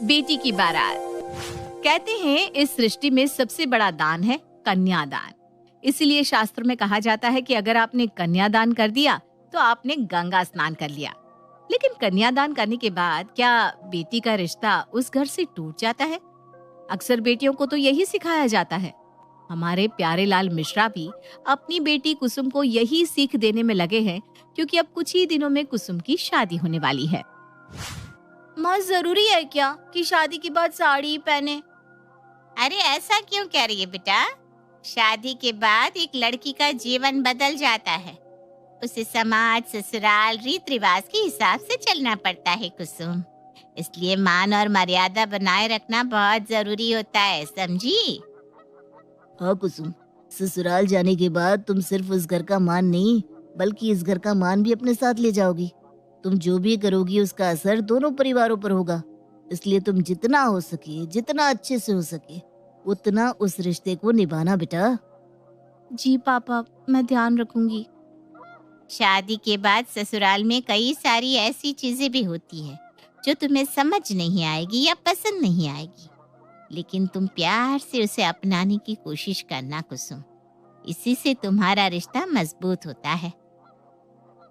बेटी की बारात। कहते हैं इस सृष्टि में सबसे बड़ा दान है कन्यादान। इसलिए शास्त्र में कहा जाता है कि अगर आपने कन्यादान कर दिया तो आपने गंगा स्नान कर लिया। लेकिन कन्यादान करने के बाद क्या बेटी का रिश्ता उस घर से टूट जाता है? अक्सर बेटियों को तो यही सिखाया जाता है। हमारे प्यारे लाल मिश्रा भी अपनी बेटी कुसुम को यही सीख देने में लगे हैं, क्योंकि अब कुछ ही दिनों में कुसुम की शादी होने वाली है। माँ, जरूरी है क्या कि शादी के बाद साड़ी पहने? अरे ऐसा क्यों कह रही है बेटा? शादी के बाद एक लड़की का जीवन बदल जाता है। उसे समाज, ससुराल, रीत रिवाज के हिसाब से चलना पड़ता है कुसुम। इसलिए मान और मर्यादा बनाए रखना बहुत जरूरी होता है, समझी? हाँ कुसुम, ससुराल जाने के बाद तुम सिर्फ उस घर का मान नहीं बल्कि इस घर का मान भी अपने साथ ले जाओगी। तुम जो भी करोगी उसका असर दोनों परिवारों पर होगा। इसलिए तुम जितना हो सके, जितना अच्छे से हो सके, उतना उस रिश्ते को निभाना बेटा। जी पापा, मैं ध्यान रखूंगी। शादी के बाद ससुराल में कई सारी ऐसी चीजें भी होती है जो तुम्हें समझ नहीं आएगी या पसंद नहीं आएगी, लेकिन तुम प्यार से उसे अपनाने की कोशिश करना कुसुम। इसी से तुम्हारा रिश्ता मजबूत होता है।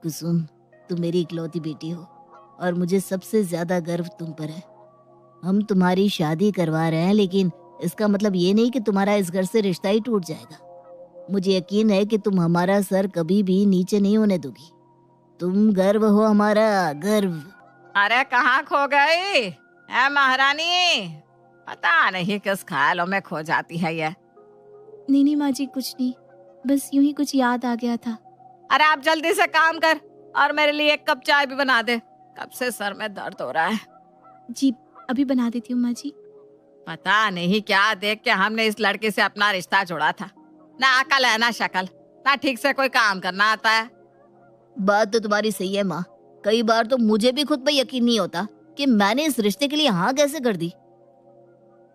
कुसुम, तुम मेरी इकलौती बेटी हो और मुझे सबसे ज्यादा गर्व तुम पर है। हम तुम्हारी शादी करवा रहे हैं, लेकिन इसका मतलब ये नहीं कि तुम्हारा इस घर से रिश्ता ही टूट जाएगा। मुझे यकीन है कि तुम हमारा सर कभी भी नीचे नहीं होने दोगी। तुम गर्व हो, हमारा गर्व। अरे कहाँ खो गई है महारानी? पता नहीं किस ख्यालों में खो जाती है ये। नहीं माँ जी, कुछ नहीं, बस यूं ही कुछ याद आ गया था। अरे आप जल्दी से काम कर और मेरे लिए एक कप चाय भी बना दे। कब से सर में दर्द हो रहा है। जी अभी बना देती हूँ माँ जी। पता नहीं क्या देख के हमने इस लड़के से अपना रिश्ता जोड़ा था। ना अकल है ना शक्ल, ना ठीक से कोई काम करना आता है। बात तो तुम्हारी सही है माँ। कई बार तो मुझे भी खुद पे यकीन नहीं होता कि मैंने इस रिश्ते के लिए हाँ कैसे कर दी।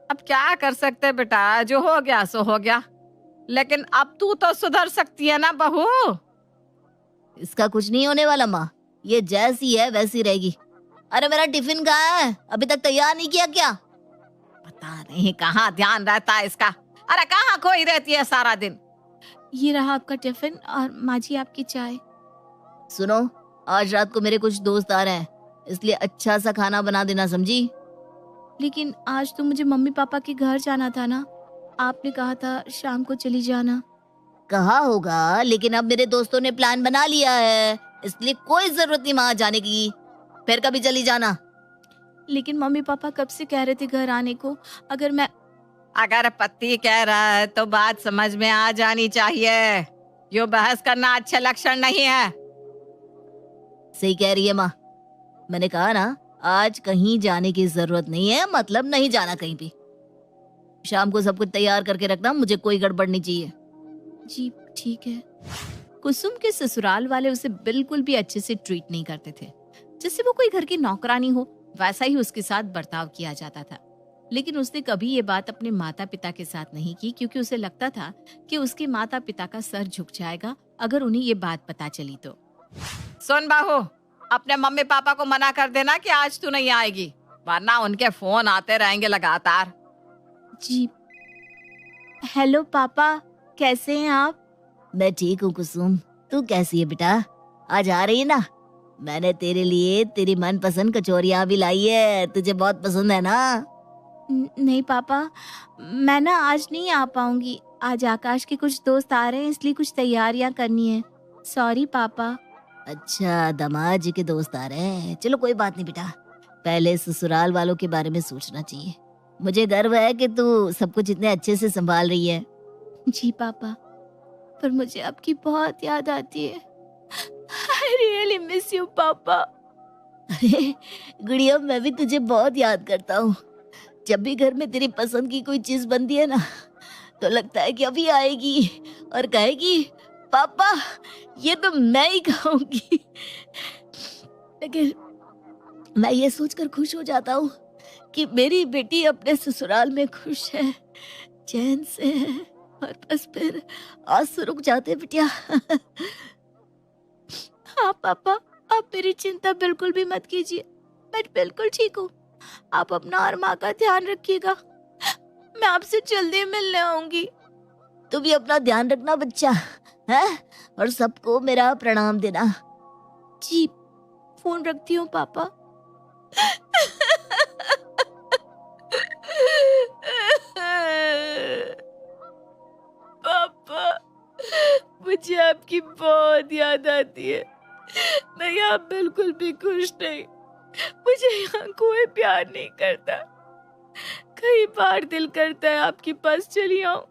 अब क्या कर सकते बेटा, जो हो गया सो हो गया। लेकिन अब तू तो सुधर सकती है ना बहू। इसका कुछ नहीं होने वाला माँ, ये जैसी है वैसी रहेगी। अरे मेरा टिफिन कहाँ है? अभी तक तैयार नहीं किया क्या? पता नहीं कहाँ ध्यान रहता है इसका। अरे कहाँ खोई रहती है सारा दिन। ये रहा आपका टिफिन और माँ जी आपकी चाय। सुनो, आज रात को मेरे कुछ दोस्त आ रहे हैं, इसलिए अच्छा सा खाना बना देना, समझी? लेकिन आज तो मुझे मम्मी पापा के घर जाना था ना। आपने कहा था शाम को चली जाना। कहा होगा, लेकिन अब मेरे दोस्तों ने प्लान बना लिया है, इसलिए कोई जरूरत नहीं वहां जाने की। फिर कभी चली जाना। लेकिन मम्मी पापा कब से कह रहे थे घर आने को। अगर पति कह रहा है तो बात समझ में आ जानी चाहिए। यो बहस करना अच्छे लक्षण नहीं है। सही कह रही है माँ। मैंने कहा ना, आज कहीं जाने की जरूरत नहीं है, मतलब नहीं जाना कहीं भी। शाम को सब कुछ तैयार करके रखना, मुझे कोई गड़बड़ नहीं चाहिए। जी ठीक है। कुसुम के ससुराल वाले उसे बिल्कुल भी अच्छे से ट्रीट नहीं करते थे। जैसे वो कोई घर की नौकरानी हो, वैसा ही उसके साथ बर्ताव किया जाता था। लेकिन उसने कभी ये बात अपने माता पिता के साथ नहीं की, क्योंकि उसे लगता था कि उसके माता पिता का सर झुक जाएगा अगर उन्हें ये बात पता चली तो। सुन बहू, अपने मम्मी पापा को मना कर देना कि आज तू नहीं आएगी, वरना उनके फोन आते रहेंगे लगातार। जी। हेलो पापा, कैसे हैं आप? मैं ठीक हूँ कुसुम, तू कैसी है बेटा? आज आ रही है ना? मैंने तेरे लिए तेरी मनपसंद कचौरियाँ भी लाई है, तुझे बहुत पसंद है ना? नहीं पापा, मैं ना आज नहीं आ पाऊंगी। आज आकाश के कुछ दोस्त आ रहे हैं, इसलिए कुछ तैयारियां करनी है। सॉरी पापा। अच्छा, दामाद जी के दोस्त आ रहे हैं। चलो कोई बात नहीं बेटा, पहले ससुराल वालों के बारे में सोचना चाहिए। मुझे गर्व है कि तू सब कुछ इतने अच्छे से संभाल रही है। जी पापा, पर मुझे आपकी बहुत याद आती है। I really miss you पापा। अरे गुड़िया, मैं भी तुझे बहुत याद करता हूँ। जब भी घर में तेरी पसंद की कोई चीज बनती है ना, तो लगता है कि अभी आएगी और कहेगी पापा ये तो मैं ही खाऊंगी। लेकिन मैं ये सोचकर खुश हो जाता हूँ कि मेरी बेटी अपने ससुराल में खुश है, चैन से है, और बस फिर आंसू रुक जाते बिटिया। हाँ पापा, आप मेरी चिंता बिल्कुल भी मत कीजिए, मैं बिल्कुल ठीक हूँ। आप अपना और माँ का ध्यान रखिएगा। मैं आपसे जल्दी मिलने आऊंगी। तू भी अपना ध्यान रखना बच्चा, है? और सबको मेरा प्रणाम देना। जी, फोन रखती हूँ पापा। पापा, मुझे आपकी बहुत याद आती है। मैं यहाँ बिल्कुल भी खुश नहीं। मुझे यहाँ कोई प्यार नहीं करता। कई बार दिल करता है आपके पास चली आऊं,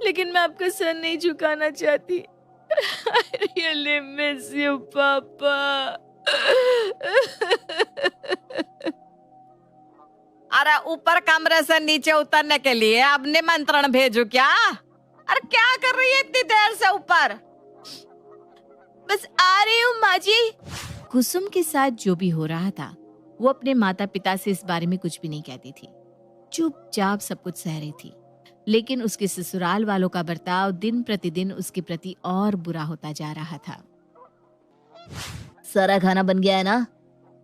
लेकिन मैं आपका सर नहीं झुकाना चाहती। I really miss you, पापा। अरे ऊपर कमरे से नीचे उतरने के लिए अब निमंत्रण भेजू क्या? अरे क्या कर रही है इतनी देर से ऊपर? बस आ रही हूँ माँ जी। कुसुम के साथ जो भी हो रहा था वो अपने माता पिता से इस बारे में कुछ भी नहीं कहती थी। चुपचाप सब कुछ सह रही थी, लेकिन उसके ससुराल वालों का बर्ताव दिन प्रतिदिन उसके प्रति और बुरा होता जा रहा था। सारा खाना बन गया है ना?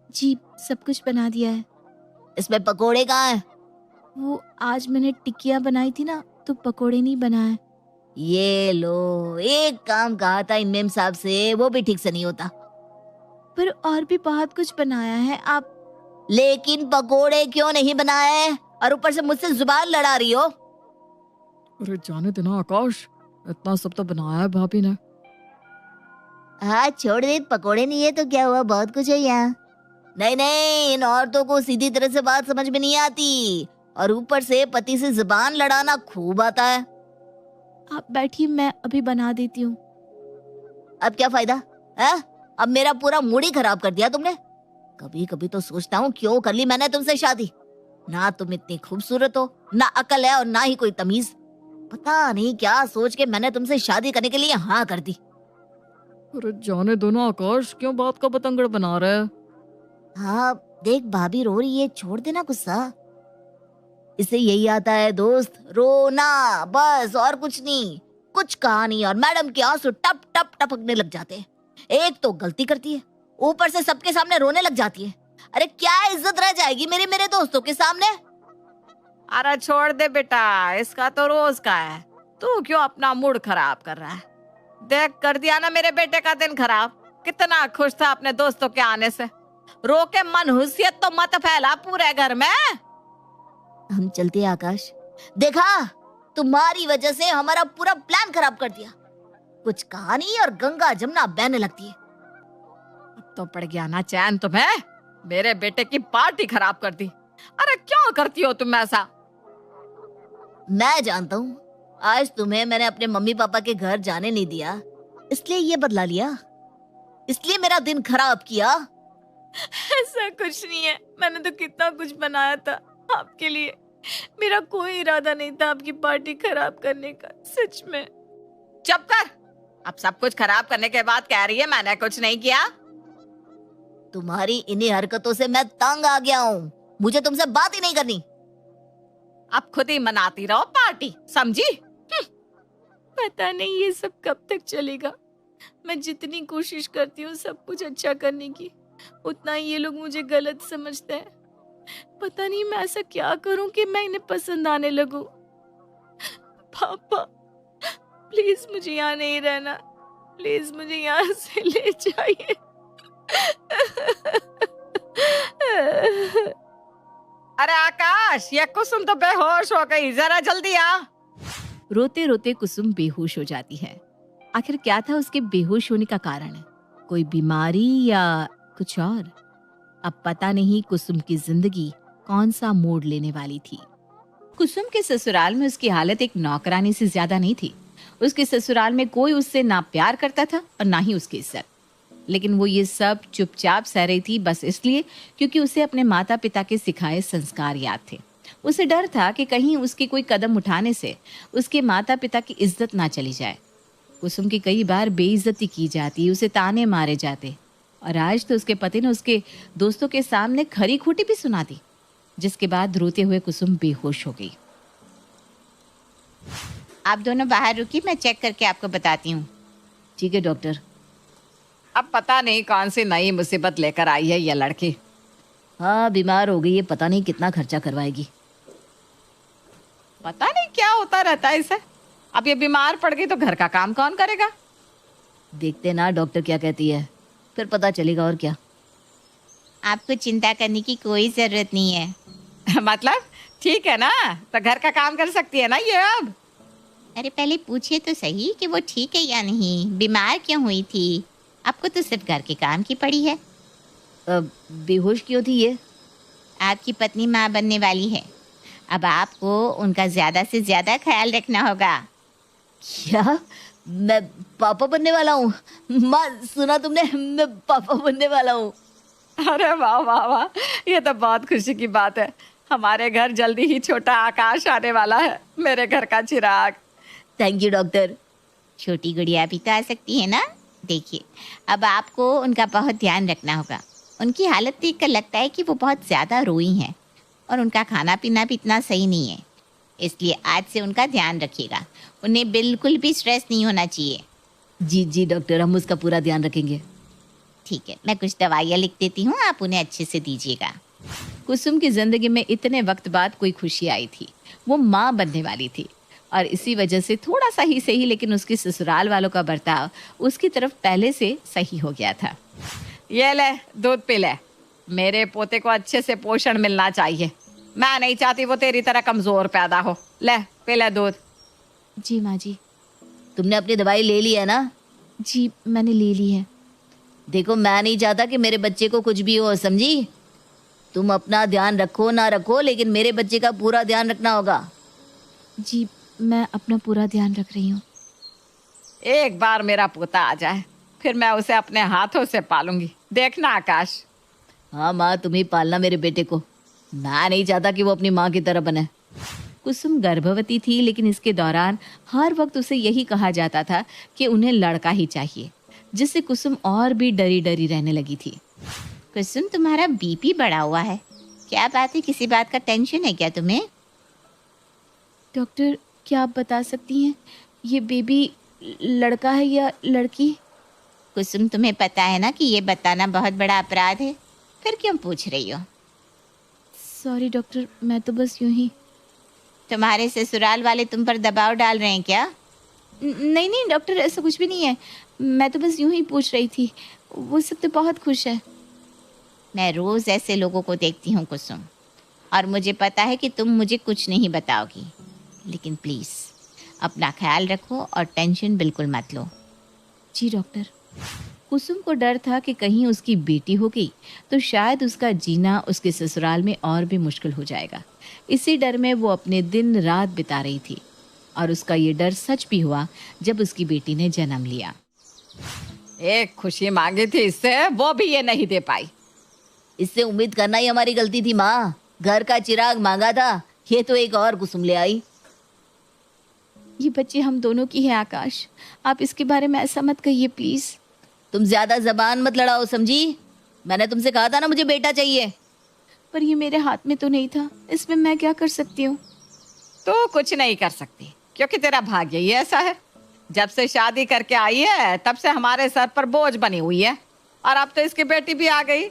जी, सब कुछ बना दिया है। इसमें पकोड़े कहाँ हैं? वो आज मैंने टिक्कियाँ बनाई थी ना, तो पकोड़े नहीं बनाए। ये लो, एक काम कहा था इमाम साहब से, वो भी ठीक से नहीं होता। पर और भी बहुत कुछ बनाया है आप। लेकिन पकोड़े क्यों नहीं बनाए? और ऊपर से मुझसे जुबान लड़ा रही हो। अरे जाने देना आकाश, इतना सब तो बनाया है भाभी ने। हाँ छोड़ दे, पकोड़े नहीं है तो क्या हुआ, बहुत कुछ है यहाँ। नहीं नहीं, इन औरतों को सीधी तरह से बात समझ में नहीं आती, और ऊपर से पति से जुबान लड़ाना खूब आता है। आप बैठिए, मैं अभी बना देती हूँ। अब क्या फायदा है? अब मेरा पूरा मूड ही खराब कर दिया तुमने। कभी कभी तो सोचता हूँ क्यों कर ली मैंने तुमसे शादी। ना तुम इतनी खूबसूरत हो, ना अकल है, और ना ही कोई तमीज। पता नहीं क्या सोच के मैंने तुमसे शादी करने के लिए हाँ कर दी। अरे जाने दो ना आकाश, क्यों बात का बतंगड़ बना रहा है? हाँ देख, भाभी रो रही है, छोड़ देना गुस्सा। इसे यही आता है दोस्त, रोना बस, और कुछ नहीं। कुछ कहा नहीं और मैडम के आंसू टप टप टपकने लग जाते हैं। एक तो गलती करती है, ऊपर से सबके सामने रोने लग जाती है। अरे क्या इज्जत रह जाएगी मेरे दोस्तों के सामने? अरे छोड़ दे बेटा, इसका तो रोज का है। तू क्यों अपना मूड खराब कर रहा है? देख, कर दिया ना मेरे बेटे का दिन खराब। कितना खुश था अपने दोस्तों के आने से। रो के मनहूसियत तो मत फैला पूरे घर में। हम चलते हैं आकाश। देखा, तुम्हारी वजह से हमारा पूरा प्लान खराब कर दिया। कुछ कहा नहीं और गंगा जमुना बहने लगती है। अब तो पड़ गया ना चैन तुम्हें? मेरे बेटे की पार्टी खराब कर दी। अरे क्यों करती हो तुम ऐसा? मैं जानता हूँ, आज तुम्हें मैंने अपने मम्मी पापा के घर जाने नहीं दिया, इसलिए ये बदला लिया, इसलिए मेरा दिन खराब किया। ऐसा कुछ नहीं है, मैंने तो कितना कुछ बनाया था आपके लिए। मेरा कोई इरादा नहीं था आपकी पार्टी खराब करने का, सच में। चुप कर। अब सब कुछ खराब करने के बाद कह रही है मैंने कुछ नहीं किया। तुम्हारी इन्हीं हरकतों से मैं तंग आ गया हूँ। मुझे तुमसे बात ही नहीं करनी। अब खुद ही मनाती रहो पार्टी, समझी? पता नहीं ये सब कब तक चलेगा। मैं जितनी कोशिश करती हूँ सब कुछ अच्छा करने की, उतना ही ये लोग मुझे गलत समझते हैं। पता नहीं मैं ऐसा क्या करूं कि मैं इन्हें पसंद आने लगूं। पापा प्लीज मुझे यहाँ नहीं रहना, प्लीज मुझे यहाँ से ले जाइए। अरे आकाश, ये कुसुम तो बेहोश हो गई, जरा जल्दी आ। रोते रोते कुसुम बेहोश हो जाती है। आखिर क्या था उसके बेहोश होने का कारण? कोई बीमारी या कुछ और? अब पता नहीं कुसुम की जिंदगी कौन सा मोड़ लेने वाली थी। कुसुम के ससुराल में उसकी हालत एक नौकरानी से ज्यादा नहीं थी। उसके ससुराल में कोई उससे ना प्यार करता था और ना ही उसकी इज्जत। लेकिन वो ये सब चुपचाप सह रही थी, बस इसलिए क्योंकि उसे अपने माता पिता के सिखाए संस्कार याद थे। उसे डर था कि कहीं उसके कोई कदम उठाने से उसके माता पिता की इज्जत ना चली जाए। कुसुम की कई बार बेइज्जती की जाती, उसे ताने मारे जाते, और आज तो उसके पति ने उसके दोस्तों के सामने खरी खोटी भी सुना दी, जिसके बाद रोते हुए कुसुम बेहोश हो गई। आप दोनों बाहर रुकिए, मैं चेक करके आपको बताती हूँ। ठीक है डॉक्टर। अब पता नहीं कौन सी नई मुसीबत लेकर आई है ये लड़की। हाँ बीमार हो गई है, पता नहीं कितना खर्चा करवाएगी। पता नहीं क्या होता रहता है इसे। अब ये बीमार पड़ गई तो घर का काम कौन करेगा? देखते ना डॉक्टर क्या कहती है, फिर पता चलेगा और क्या। आपको चिंता करने की कोई जरूरत नहीं है। मतलब ठीक है ना, तो घर का काम कर सकती है ना ये अब। अरे पहले पूछिए तो सही कि वो ठीक है या नहीं, बीमार क्यों हुई थी। आपको तो सिर्फ घर के काम की पड़ी है। बेहोश क्यों थी ये? आपकी पत्नी माँ बनने वाली है, अब आपको उनका ज्यादा से ज्यादा ख्याल रखना होगा। क्या मैं पापा बनने वाला हूँ? माँ सुना तुमने, मैं पापा बनने वाला हूँ। अरे वाह वाह वाह, ये तो बहुत खुशी की बात है। हमारे घर जल्दी ही छोटा आकाश आने वाला है, मेरे घर का चिराग। Thank you doctor. छोटी गुड़िया भी तो आ सकती है ना। देखिए अब आपको उनका बहुत ध्यान रखना होगा। उनकी हालत देखकर लगता है कि वो बहुत ज़्यादा रोई हैं और उनका खाना पीना भी इतना सही नहीं है, इसलिए आज से उनका ध्यान रखिएगा। उन्हें बिल्कुल भी स्ट्रेस नहीं होना चाहिए। जी जी डॉक्टर, हम उसका पूरा ध्यान रखेंगे। ठीक है, मैं कुछ दवाइयाँ लिख देती हूँ, आप उन्हें अच्छे से दीजिएगा। कुसुम की जिंदगी में इतने वक्त बाद कोई खुशी आई थी। वो माँ बनने वाली थी और इसी वजह से थोड़ा सा ही सही, लेकिन उसके ससुराल वालों का बर्ताव उसकी तरफ पहले से सही हो गया था। ये ले दूध पी ले, मेरे पोते को अच्छे से पोषण मिलना चाहिए। मैं नहीं चाहती वो तेरी तरह कमजोर पैदा हो। ले पी ले दूध। जी माँ जी। तुमने अपनी दवाई ले ली है ना? जी मैंने ले ली है। देखो मैं नहीं चाहता कि मेरे बच्चे को कुछ भी हो, समझी? तुम अपना ध्यान रखो ना रखो, लेकिन मेरे बच्चे का पूरा ध्यान रखना होगा। जी मैं अपना पूरा ध्यान रख रही हूँ। एक बार मेरा पोता आ जाए, फिर मैं उसे अपने हाथों से पालूंगी, देखना आकाश। हाँ माँ, तुम ही पालना मेरे बेटे को। मैं नहीं चाहता कि वो अपनी माँ की तरह बने। कुसुम गर्भवती थी, लेकिन इसके दौरान हर वक्त उसे यही कहा जाता था कि उन्हें लड़का ही चाहिए, जिससे कुसुम और भी डरी डरी रहने लगी थी। कुसुम तुम्हारा बीपी बढ़ा हुआ है, क्या बात है? किसी बात का टेंशन है क्या तुम्हें? डॉक्टर क्या आप बता सकती हैं ये बेबी लड़का है या लड़की? कुसुम तुम्हें पता है ना कि ये बताना बहुत बड़ा अपराध है, फिर क्यों पूछ रही हो? सॉरी डॉक्टर, मैं तो बस यूं ही। तुम्हारे ससुराल वाले तुम पर दबाव डाल रहे हैं क्या? नहीं नहीं डॉक्टर, ऐसा कुछ भी नहीं है, मैं तो बस यूं ही पूछ रही थी। वो सब तो बहुत खुश है। मैं रोज ऐसे लोगों को देखती हूँ कुसुम, और मुझे पता है कि तुम मुझे कुछ नहीं बताओगी, लेकिन प्लीज अपना ख्याल रखो और टेंशन बिल्कुल मत लो। जी डॉक्टर। कुसुम को डर था कि कहीं उसकी बेटी हो गई तो शायद उसका जीना उसके ससुराल में और भी मुश्किल हो जाएगा। इसी डर में वो अपने दिन रात बिता रही थी, और उसका ये डर सच भी हुआ जब उसकी बेटी ने जन्म लिया। एक खुशी मांगी थी इससे, वो भी ये नहीं दे पाई। इससे उम्मीद करना ही हमारी गलती थी माँ। घर का चिराग मांगा था, ये तो एक और कुसुम ले आई। ये बच्चे हम दोनों की है आकाश, आप इसके बारे में ऐसा मत कहिए प्लीज। तुम ज्यादा जबान मत लड़ाओ, समझी? मैंने तुमसे कहा था ना मुझे बेटा चाहिए। पर ये मेरे हाथ में तो नहीं था, इसमें मैं क्या कर सकती हूँ? तो कुछ नहीं कर सकती, क्योंकि तेरा भाग्य ही ऐसा है। जब से शादी करके आई है तब से हमारे सर पर बोझ बनी हुई है, और अब तो इसकी बेटी भी आ गई।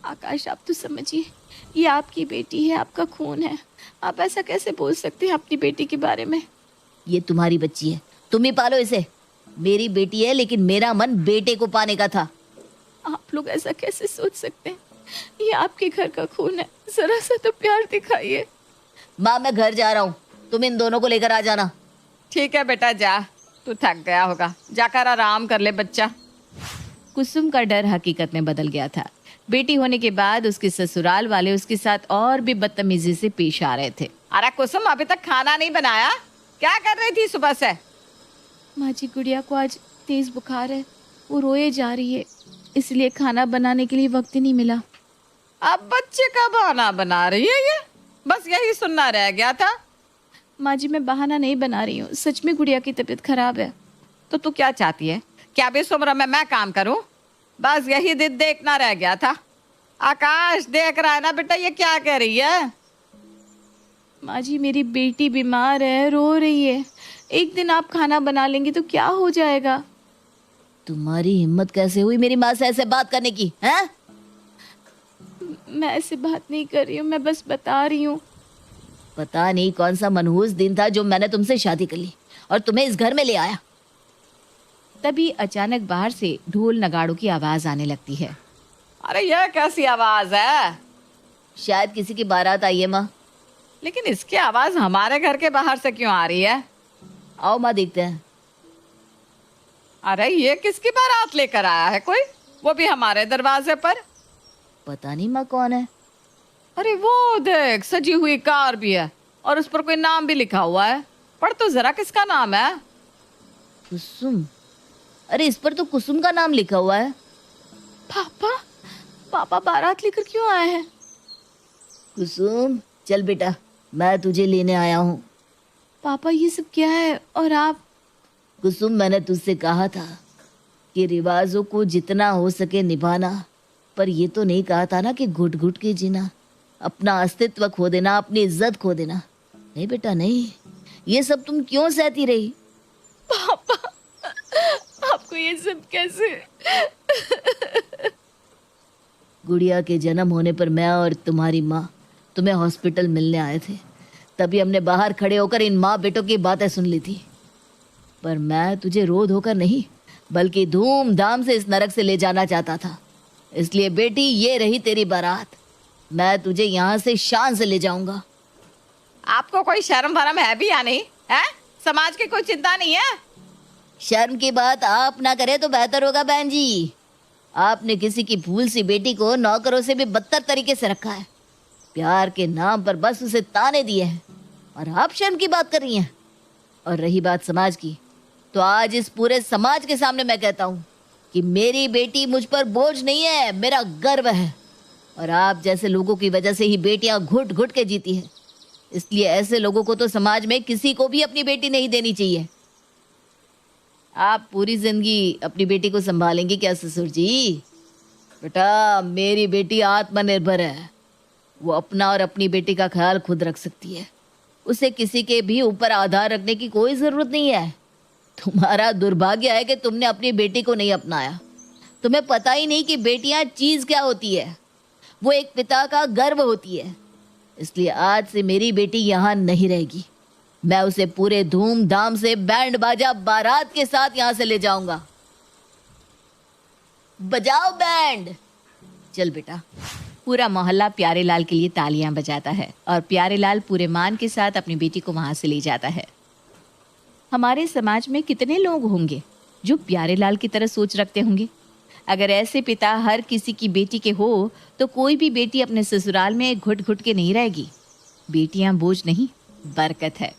आकाश आप तो समझिए, ये आपकी बेटी है, आपका खून है, आप ऐसा कैसे बोल सकते हैं अपनी बेटी के बारे में? ये तुम्हारी बच्ची है, तुम ही पालो इसे। मेरी बेटी है, लेकिन मेरा मन बेटे को पाने का था। आप लोग ऐसा कैसे सोच सकते हैं? ये आपके घर का खून है, जरा सा तो प्यार दिखाइए। माँ मैं घर जा रहा हूँ, तुम इन दोनों को लेकर आ जाना। ठीक है बेटा, जा, तू थक गया होगा, जाकर आराम कर ले बच्चा। कुसुम का डर हकीकत में बदल गया था। बेटी होने के बाद उसके ससुराल वाले उसके साथ और भी बदतमीजी से पेश आ रहे थे। अरे कुसुम, अभी तक खाना नहीं बनाया? क्या कर रही थी सुबह से? माँ जी गुड़िया को आज तेज बुखार है, वो रोए जा रही है, इसलिए खाना बनाने के लिए वक्त ही नहीं मिला। अब बच्चे का बहाना बना रही है ये, बस यही सुनना रह गया था। माँ जी मैं बहाना नहीं बना रही हूँ, सच में गुड़िया की तबीयत खराब है। तो तू क्या चाहती है? क्या भी इस उम्र में मैं काम करूं? बस यही दिन देखना रह गया था। आकाश देख रहा है ना बेटा, ये क्या कह रही है? माँ जी मेरी बेटी बीमार है, रो रही है, एक दिन आप खाना बना लेंगे तो क्या हो जाएगा? तुम्हारी हिम्मत कैसे हुई मेरी माँ से ऐसे बात करने की? हैं? मैं ऐसे बात नहीं कर रही हूँ, मैं बस बता रही हूँ। पता नहीं कौन सा मनहूस दिन था जो मैंने तुमसे शादी कर ली और तुम्हें इस घर में ले आया। तभी अचानक बाहर से ढोल नगाड़ों की आवाज आने लगती है। अरे यह कैसी आवाज है? शायद किसी की बारात आई है माँ। लेकिन इसकी आवाज हमारे घर के बाहर से क्यों आ रही है? आओ माँ, देखते हैं। अरे ये किसकी बारात लेकर आया है कोई, वो भी हमारे दरवाजे पर? पता नहीं माँ कौन है। अरे वो देख, सजी हुई कार भी है और उस पर कोई नाम भी लिखा हुआ है। पढ़ तो जरा, किसका नाम है? कुसुम। अरे इस पर तो कुसुम का नाम लिखा हुआ है। पापा बारात लेकर क्यों आए हैं? कुसुम चल बेटा, मैं तुझे लेने आया हूँ। पापा ये सब क्या है? और आप? कुसुम, मैंने तुझसे कहा था कि रिवाजों को जितना हो सके निभाना, पर ये तो नहीं कहा था ना कि घुट घुट के जीना, अपना अस्तित्व खो देना, अपनी इज्जत खो देना। नहीं बेटा नहीं, ये सब तुम क्यों सहती रही? आपको ये सब कैसे? गुड़िया के जन्म होने पर मैं और तुम्हारी माँ तुम्हें हॉस्पिटल मिलने आए थे। तभी हमने बाहर खड़े होकर इन माँ बेटों की बातें सुन ली थी। पर मैं तुझे रो धोकर नहीं, बल्कि धूमधाम से इस नरक से ले जाना चाहता था। इसलिए बेटी, ये रही तेरी बारात। मैं तुझे यहाँ से शान से ले जाऊंगा। आपको कोई शर्म भरम है भी या नहीं है? समाज की कोई चिंता नहीं है? शर्म की बात आप ना करे तो बेहतर होगा बहन जी। आपने किसी की भूल सी बेटी को नौकरों से भी बदतर तरीके से रखा है। प्यार के नाम पर बस उसे ताने दिए हैं और आप शर्म की बात कर रही हैं। और रही बात समाज की, तो आज इस पूरे समाज के सामने मैं कहता हूँ कि मेरी बेटी मुझ पर बोझ नहीं है, मेरा गर्व है। और आप जैसे लोगों की वजह से ही बेटियां घुट घुट के जीती हैं। इसलिए ऐसे लोगों को तो समाज में किसी को भी अपनी बेटी नहीं देनी चाहिए। आप पूरी जिंदगी अपनी बेटी को संभालेंगी क्या ससुर जी? बेटा, मेरी बेटी आत्मनिर्भर है। वो अपना और अपनी बेटी का ख्याल खुद रख सकती है। उसे किसी के भी ऊपर आधार रखने की कोई जरूरत नहीं है। तुम्हारा दुर्भाग्य है कि तुमने अपनी बेटी को नहीं अपनाया। तुम्हें पता ही नहीं कि बेटियां चीज क्या होती है। वो एक पिता का गर्व होती है। इसलिए आज से मेरी बेटी यहाँ नहीं रहेगी। मैं उसे पूरे धूमधाम से बैंड बाजा बारात के साथ यहाँ से ले जाऊंगा। बजाओ बैंड। चल बेटा। पूरा मोहल्ला प्यारेलाल के लिए तालियां बजाता है और प्यारेलाल पूरे मान के साथ अपनी बेटी को वहां से ले जाता है। हमारे समाज में कितने लोग होंगे जो प्यारेलाल की तरह सोच रखते होंगे? अगर ऐसे पिता हर किसी की बेटी के हो तो कोई भी बेटी अपने ससुराल में घुट घुट के नहीं रहेगी। बेटियां बोझ नहीं, बरकत है।